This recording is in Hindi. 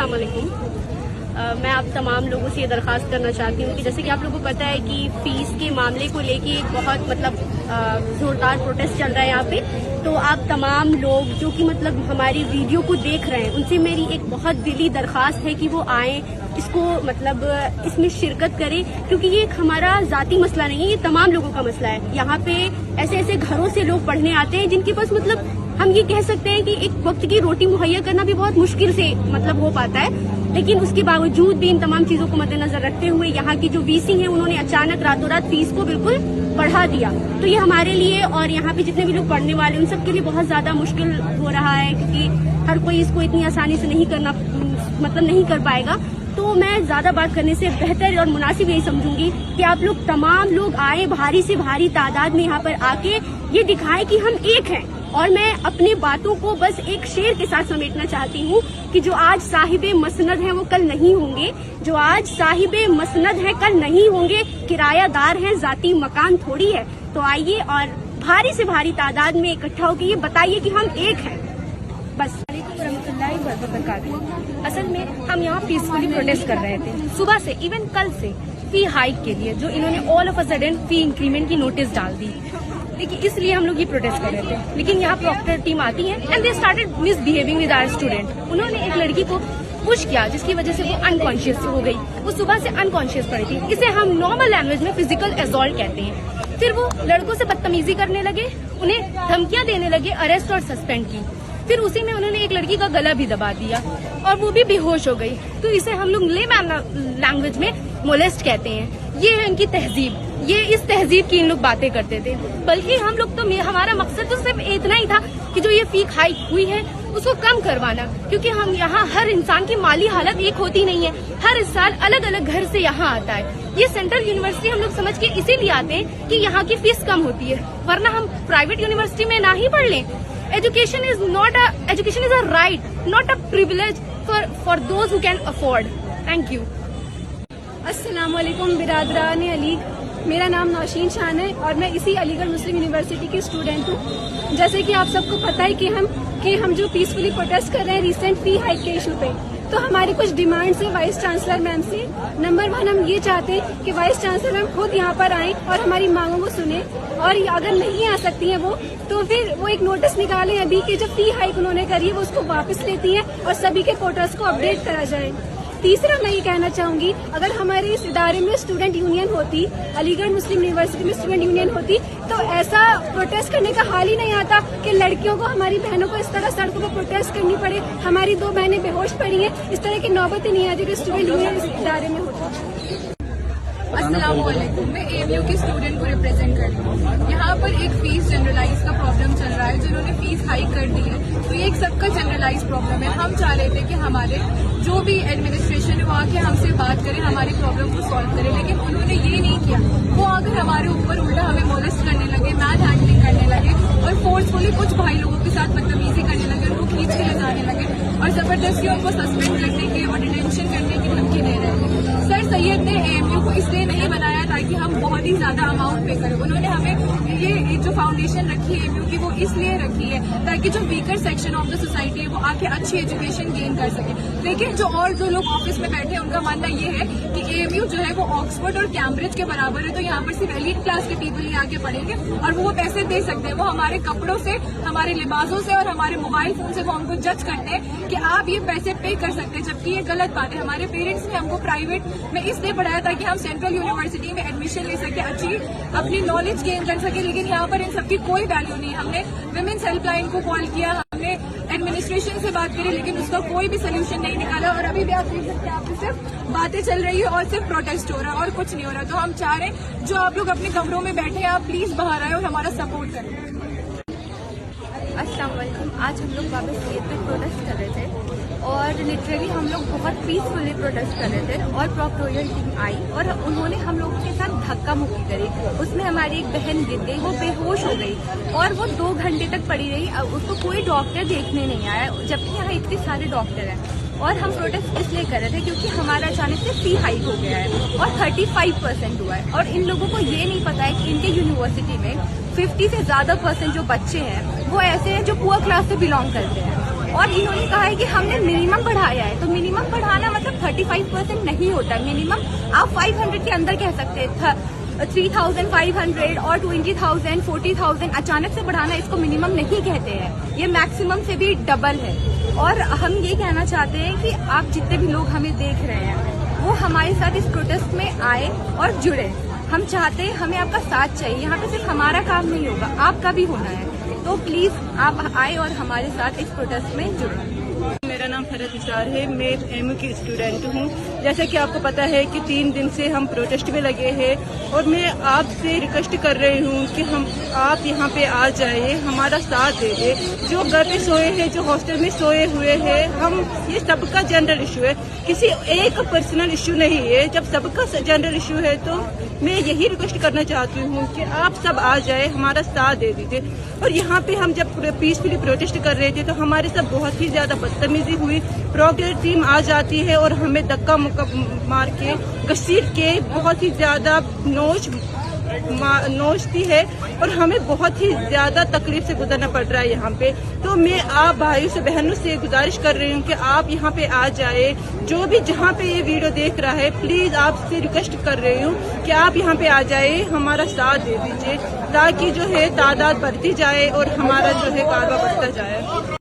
अस्सलाम वालेकुम। मैं आप तमाम लोगों से ये दरख्वास्त करना चाहती हूँ कि जैसे कि आप लोगों को पता है कि फीस के मामले को लेके बहुत जोरदार प्रोटेस्ट चल रहा है यहाँ पे। तो आप तमाम लोग जो कि हमारी वीडियो को देख रहे हैं उनसे मेरी एक बहुत दिली दरख्वास्त है कि वो आए, इसको इसमें शिरकत करें, क्योंकि ये एक हमारा जाती मसला नहीं है, ये तमाम लोगों का मसला है। यहाँ पे ऐसे ऐसे घरों से लोग पढ़ने आते हैं जिनके पास हम ये कह सकते हैं कि एक वक्त की रोटी मुहैया करना भी बहुत मुश्किल से हो पाता है, लेकिन उसके बावजूद भी इन तमाम चीजों को मद्देनजर रखते हुए यहाँ की जो वीसी हैं उन्होंने अचानक रातों रात फीस को बिल्कुल बढ़ा दिया। तो ये हमारे लिए और यहाँ पे जितने भी लोग पढ़ने वाले उन सबके लिए बहुत ज्यादा मुश्किल हो रहा है, क्योंकि हर कोई इसको इतनी आसानी से नहीं करना नहीं कर पाएगा। तो मैं ज्यादा बात करने से बेहतर और मुनासिब यही समझूंगी कि आप लोग तमाम लोग आए, भारी से भारी तादाद में यहाँ पर आके ये दिखाएं कि हम एक हैं। और मैं अपनी बातों को बस एक शेर के साथ समेटना चाहती हूँ कि जो आज साहिबे मसनद हैं वो कल नहीं होंगे, जो आज साहिबे मसनद हैं कल नहीं होंगे, किरायादार हैं जाती मकान थोड़ी है। तो आइए और भारी से भारी तादाद में इकट्ठा होकर ये बताइए कि हम एक हैं। बस। असल में हम यहाँ पीसफुली प्रोटेस्ट कर रहे थे सुबह से, इवन कल से, फी हाइक के लिए, जो इन्होंने all of a sudden fee increment की नोटिस डाल दी। लेकिन इसलिए हम लोग ये प्रोटेस्ट कर रहे थे। लेकिन यहाँ प्रॉक्टर टीम आती है and they started misbehaving with our student. उन्होंने एक लड़की को पुश किया जिसकी वजह से वो अनकॉन्शियस हो गई। वो सुबह से अनकॉन्शियस पड़ी थी। इसे हम नॉर्मल लैंग्वेज में फिजिकल असॉल्ट कहते हैं। फिर वो लड़कों से बदतमीजी करने लगे, उन्हें धमकियां देने लगे अरेस्ट और सस्पेंड की। फिर उसी में उन्होंने एक लड़की का गला भी दबा दिया और वो भी बेहोश हो गई। तो इसे हम लोग लेमैन लैंग्वेज में मोलेस्ट कहते हैं। ये है इनकी तहजीब। ये इस तहजीब की इन लोग बातें करते थे। बल्कि हम लोग तो हमारा मकसद तो सिर्फ इतना ही था कि जो ये फी हाइक हुई है उसको कम करवाना, क्योंकि हम यहाँ हर इंसान की माली हालत एक होती नहीं है। हर साल अलग अलग घर से यहाँ आता है। ये सेंट्रल यूनिवर्सिटी हम लोग समझ के इसीलिए आते हैं कि यहाँ की फीस कम होती है, वरना हम प्राइवेट यूनिवर्सिटी में ना ही पढ़ लें। Education is a right, not a privilege for those who can afford. Thank you. अस्सलाम वालेकुम बिरादरान अली। मेरा नाम नौशीन शान है और मैं इसी अलीगढ़ मुस्लिम यूनिवर्सिटी की स्टूडेंट हूँ। जैसे कि आप सबको पता है कि हम जो पीसफुली प्रोटेस्ट कर रहे हैं रिसेंट फी हाइक के इशू पे, तो हमारी कुछ डिमांड्स है वाइस चांसलर मैम से। नंबर 1, हम ये चाहते हैं कि वाइस चांसलर मैम खुद यहाँ पर आएं और हमारी मांगों को सुने, और अगर नहीं आ सकती हैं वो, तो फिर वो एक नोटिस निकालें अभी कि जो फी हाइक उन्होंने करी है वो उसको वापस लेती है और सभी के कोटास को अपडेट करा जाए। तीसरा, मैं ये कहना चाहूंगी, अगर हमारे इस इदारे में स्टूडेंट यूनियन होती, अलीगढ़ मुस्लिम यूनिवर्सिटी में स्टूडेंट यूनियन होती, तो ऐसा प्रोटेस्ट करने का हाल ही नहीं आता कि लड़कियों को, हमारी बहनों को इस तरह सड़कों पर प्रोटेस्ट करनी पड़े। हमारी 2 बहनें बेहोश पड़ी हैं। इस तरह की नौबत ही नहीं आती कि स्टूडेंट यूनियन इस इदारे में होता। अस्सलाम वालेकुम। मैं एएमयू की स्टूडेंट को रिप्रेजेंट कर रही हूँ। यहाँ पर एक फीस जनरलाइज का प्रॉब्लम चल रहा है। जिन्होंने फीस हाइक कर दी है तो ये एक सबका जनरलाइज प्रॉब्लम है। हम चाह रहे थे कि हमारे जो भी एडमिनिस्ट्रेशन है वो आके हमसे बात करे, हमारी प्रॉब्लम को सॉल्व करे, लेकिन उन्होंने ये नहीं किया। वो आकर हमारे ऊपर उल्टा हमें मोलेस्ट करने लगे, मैन हैंडलिंग करने लगे और फोर्सफुली कुछ भाई लोगों के साथ बदतमीजी करने लगे, उनको खींच के ले जाने लगे और जबरदस्ती उनको सस्पेंड करने की और डिटेंशन करने की धमकी दे रहे थे। सर सैयद ने एएमयू को इसलिए नहीं बनाया ताकि हम बहुत ही ज्यादा अमाउंट पे करें। उन्होंने हमें ये जो फाउंडेशन रखी है एएमयू की वो इसलिए रखी है ताकि जो weaker section of the society है वो आके अच्छी एजुकेशन गेन कर सके। लेकिन जो लोग ऑफिस में बैठे हैं उनका मानना ये है कि एएमयू जो है वो ऑक्सफोर्ड और कैम्ब्रिज के बराबर है, तो यहाँ पर सिर्फ एलीट क्लास के पीपल ही आके पढ़ेंगे और वो पैसे दे सकते हैं। वो हमारे कपड़ों से, हमारे लिबासों से और हमारे मोबाइल फोन से वो हमको जज करते हैं कि आप ये पैसे पे कर सकते हैं, जबकि ये गलत बात है। हमारे पेरेंट्स ने हमको प्राइवेट में इसलिए पढ़ाया ताकि हम सेंट्रल यूनिवर्सिटी में एडमिशन ले सके, अच्छी अपनी नॉलेज गेन कर सके, लेकिन यहाँ पर इन सबकी कोई वैल्यू नहीं है। हमने विमेंस हेल्पलाइन को कॉल किया, हमने एडमिनिस्ट्रेशन से बात करी, लेकिन उसका कोई भी सोल्यूशन नहीं निकाला और अभी भी आप देख सकते हैं, आपसे सिर्फ बातें चल रही है और सिर्फ प्रोटेस्ट हो रहा है और कुछ नहीं हो रहा। तो हम चाह रहे हैं जो आप लोग अपने कमरों में बैठे हैं आप प्लीज बाहर आए और हमारा सपोर्ट करें। अस्सलाम वालेकुम। आज हम लोग बाबा सैयद पे प्रोटेस्ट कर रहे थे और लिटरली हम लोग बहुत पीसफुली प्रोटेस्ट कर रहे थे और प्रोक्टोरियल टीम आई और उन्होंने हम लोगों के साथ धक्का मुक्की करी। उसमें हमारी एक बहन गिर गई, वो बेहोश हो गई और वो 2 घंटे तक पड़ी रही। उसको कोई डॉक्टर देखने नहीं आया, जबकि यहाँ इतने सारे डॉक्टर हैं। और हम प्रोटेस्ट इसलिए कर रहे थे क्योंकि हमारा अचानक से फी हाइक हो गया है और 35% हुआ है और इन लोगों को ये नहीं पता है कि इनके यूनिवर्सिटी में 50 से ज्यादा % जो बच्चे हैं वो ऐसे हैं जो पुअर क्लास से बिलोंग करते हैं। और इन्होंने कहा है कि हमने मिनिमम बढ़ाया है, तो मिनिमम बढ़ाना मतलब 35% नहीं होता। मिनिमम आप 500 के अंदर कह सकते हैं, 3,500 और 20,000, 40,000 अचानक से बढ़ाना, इसको मिनिमम नहीं कहते हैं, ये मैक्सिमम से भी डबल है। और हम ये कहना चाहते हैं कि आप जितने भी लोग हमें देख रहे हैं वो हमारे साथ इस प्रोटेस्ट में आए और जुड़े। हम चाहते हैं, हमें आपका साथ चाहिए, यहाँ पे सिर्फ हमारा काम नहीं होगा, आपका भी होना है। तो प्लीज आप आए और हमारे साथ इस प्रोटेस्ट में जुड़े। मेरा नाम फरहत निसार है, मैं एमयू की स्टूडेंट हूँ। जैसा कि आपको पता है कि 3 दिन से हम प्रोटेस्ट में लगे हैं और मैं आपसे रिक्वेस्ट कर रही हूँ कि आप यहाँ पे आ जाइए, हमारा साथ दे दे। जो घर पे सोए हैं, जो हॉस्टल में सोए हुए हैं, हम ये सबका जनरल इशू है, किसी एक पर्सनल इशू नहीं है। जब सबका जनरल इशू है तो मैं यही रिक्वेस्ट करना चाहती हूँ कि आप सब आ जाए, हमारा साथ दे दीजिए। और यहाँ पे हम जब पीसफुली प्रोटेस्ट कर रहे थे तो हमारे साथ बहुत ही ज्यादा बदतमीजी हुई। प्रोग्रेस टीम आ जाती है और हमें धक्का मुक्का मार के, घसीट के बहुत ही ज्यादा नोचती है और हमें बहुत ही ज्यादा तकलीफ से गुजरना पड़ रहा है यहाँ पे। तो मैं आप भाइयों से, बहनों से गुजारिश कर रही हूँ कि आप यहाँ पे आ जाए। जो भी जहाँ पे ये वीडियो देख रहा है, प्लीज आपसे रिक्वेस्ट कर रही हूँ कि आप यहाँ पे आ जाए, हमारा साथ दे दीजिए, ताकि जो है तादाद बढ़ती जाए और हमारा जो है कारवा बढ़ता जाए।